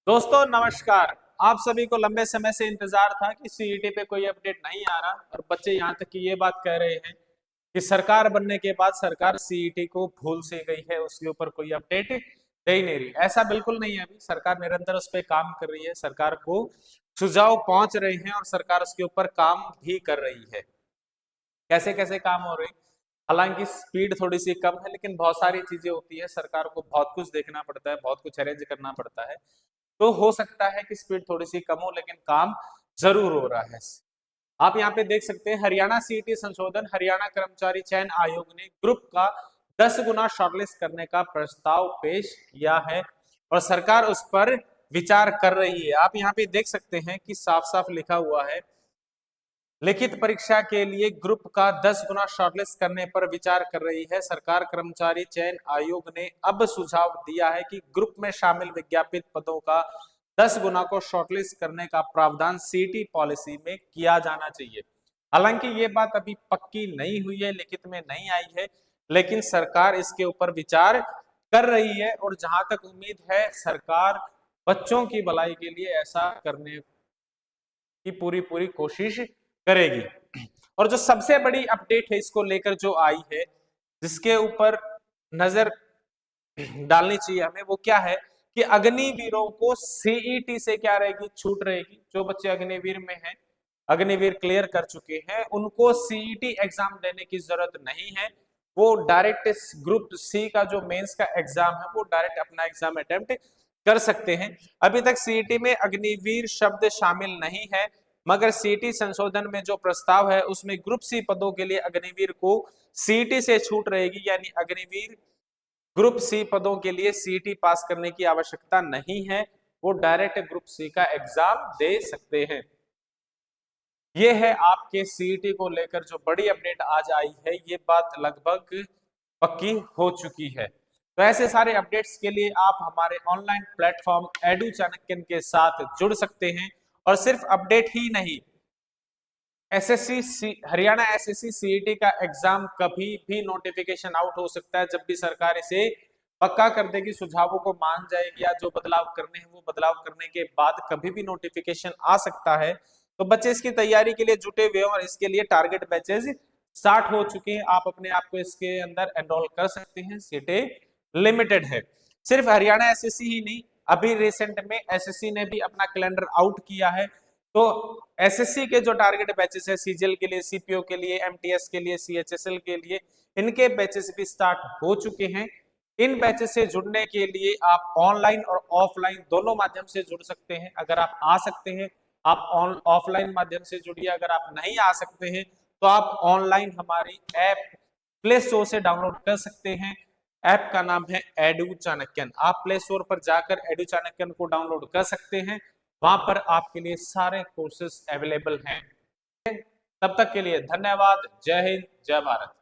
दोस्तों नमस्कार। आप सभी को लंबे समय से इंतजार था कि सीईटी पे कोई अपडेट नहीं आ रहा और बच्चे यहाँ तक कि ये बात कह रहे हैं कि सरकार बनने के बाद सरकार सीईटी को भूल सी गई है, उसके ऊपर कोई अपडेट दे ही नहीं रही। ऐसा बिल्कुल नहीं है, अभी सरकार निरंतर उस पर काम कर रही है, सरकार को सुझाव पहुंच रहे हैं और सरकार उसके ऊपर काम भी कर रही है। कैसे कैसे काम हो रहे हैं, हालांकि स्पीड थोड़ी सी कम है, लेकिन बहुत सारी चीजें होती है, सरकार को बहुत कुछ देखना पड़ता है, बहुत कुछ अरेंज करना पड़ता है। तो हो सकता है कि स्पीड थोड़ी सी कम हो, लेकिन काम जरूर हो रहा है। आप यहाँ पे देख सकते हैं, हरियाणा सीईटी संशोधन, हरियाणा कर्मचारी चयन आयोग ने ग्रुप का 10 गुना शॉर्टलिस्ट करने का प्रस्ताव पेश किया है और सरकार उस पर विचार कर रही है। आप यहाँ पे देख सकते हैं कि साफ साफ लिखा हुआ है, लिखित परीक्षा के लिए ग्रुप का 10 गुना शॉर्टलिस्ट करने पर विचार कर रही है सरकार। कर्मचारी चयन आयोग ने अब सुझाव दिया है कि ग्रुप में शामिल विज्ञापित पदों का 10 गुना को शॉर्टलिस्ट करने का प्रावधान सीटी पॉलिसी में किया जाना चाहिए। हालांकि ये बात अभी पक्की नहीं हुई है, लिखित में नहीं आई है, लेकिन सरकार इसके ऊपर विचार कर रही है और जहां तक उम्मीद है, सरकार बच्चों की भलाई के लिए ऐसा करने की पूरी पूरी कोशिश करेगी। और जो सबसे बड़ी अपडेट है इसको लेकर जो आई है, जिसके ऊपर नजर डालनी चाहिए हमें, वो क्या है कि अग्निवीरों को सीईटी से क्या रहेगी, छूट रहेगी। जो बच्चे अग्निवीर में हैं, अग्निवीर क्लियर कर चुके हैं, उनको सीईटी एग्जाम देने की जरूरत नहीं है। वो डायरेक्ट ग्रुप सी का जो मेंस का एग्जाम है, वो डायरेक्ट अपना एग्जाम अटेम्प्ट कर सकते हैं। अभी तक सीईटी में अग्निवीर शब्द शामिल नहीं है, मगर सीईटी संशोधन में जो प्रस्ताव है उसमें ग्रुप सी पदों के लिए अग्निवीर को सीईटी से छूट रहेगी, यानी अग्निवीर ग्रुप सी पदों के लिए सीईटी पास करने की आवश्यकता नहीं है, वो डायरेक्ट ग्रुप सी का एग्जाम दे सकते हैं। ये है आपके सीईटी को लेकर जो बड़ी अपडेट आज आई है, ये बात लगभग पक्की हो चुकी है। तो ऐसे सारे अपडेट्स के लिए आप हमारे ऑनलाइन प्लेटफॉर्म एडू चाणक्यन के साथ जुड़ सकते हैं। और सिर्फ अपडेट ही नहीं, एसएससी हरियाणा एसएससी सीईटी का एग्जाम कभी भी नोटिफिकेशन आउट हो सकता है, जब भी सरकार इसे पक्का कर देगी, सुझावों को मान जाएगी या जो बदलाव करने हैं वो बदलाव करने के बाद कभी भी नोटिफिकेशन आ सकता है। तो बच्चे इसकी तैयारी के लिए जुटे हुए हैं और इसके लिए टारगेट बैचेज स्टार्ट हो चुके हैं। आप अपने आप को इसके अंदर एनरोल कर सकते हैं, सीटें लिमिटेड है। सिर्फ हरियाणा एसएससी ही नहीं, अभी रिसेंट में एसएससी ने भी अपना कैलेंडर आउट किया है। तो एसएससी के जो टारगेट बैचेस है, सीजीएल के लिए, सीपीओ के लिए, एमटीएस के लिए, सीएचएसएल के लिए, इनके बैचेस भी स्टार्ट हो चुके हैं। इन बैचेस से जुड़ने के लिए आप ऑनलाइन और ऑफलाइन दोनों माध्यम से जुड़ सकते हैं। अगर आप आ सकते हैं, आप ऑफलाइन माध्यम से जुड़िए। अगर आप नहीं आ सकते हैं तो आप ऑनलाइन हमारी ऐप प्ले स्टोर से डाउनलोड कर सकते हैं। ऐप का नाम है एडू चाणक्यन। आप प्ले स्टोर पर जाकर एडू चाणक्यन को डाउनलोड कर सकते हैं, वहां पर आपके लिए सारे कोर्सेज अवेलेबल हैं। तब तक के लिए धन्यवाद। जय हिंद, जय भारत।